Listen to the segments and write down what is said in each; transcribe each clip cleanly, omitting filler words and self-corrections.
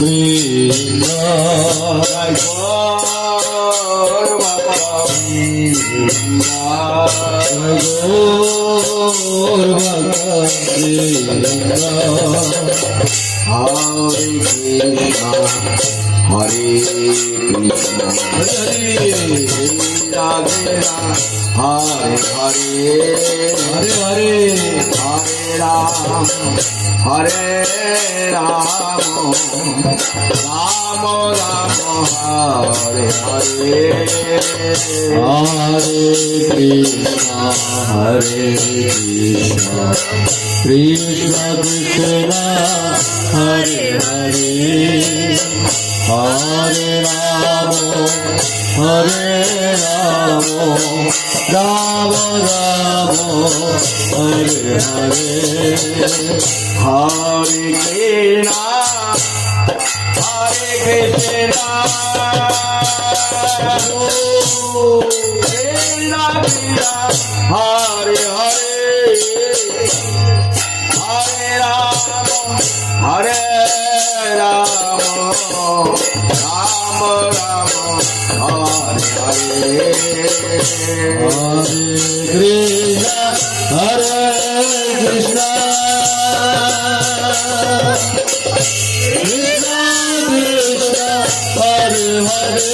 বৃন্দ হরে কৃষ্ণ হরে রাধে হরে হরে হরে হরে হরে রাম হরে রাম রাম রাম হরে হরে হরে কৃষ্ণ হরে কৃষ্ণ কৃষ্ণ কৃষ্ণ হরে হরে হরে রাম হরে রাম রাম রাম হরে হরে হরে কৃষ্ণ হরে কৃষ্ণ কৃষ্ণ কৃষ্ণ হরে হরে হরে রাম হরে রাম রাম রাম হরে হরে হরে কৃষ্ণ হরে কৃষ্ণ কৃষ্ণ কৃষ্ণ হরে হরে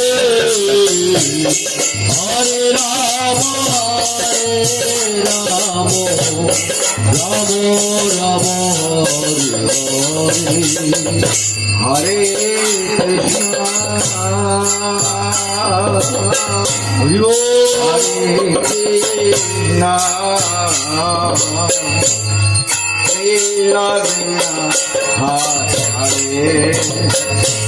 হরে রাম রাম রাম রাম হরে হরে হরে কৃষ্ণ হরে কৃষ্ণ হরে হরে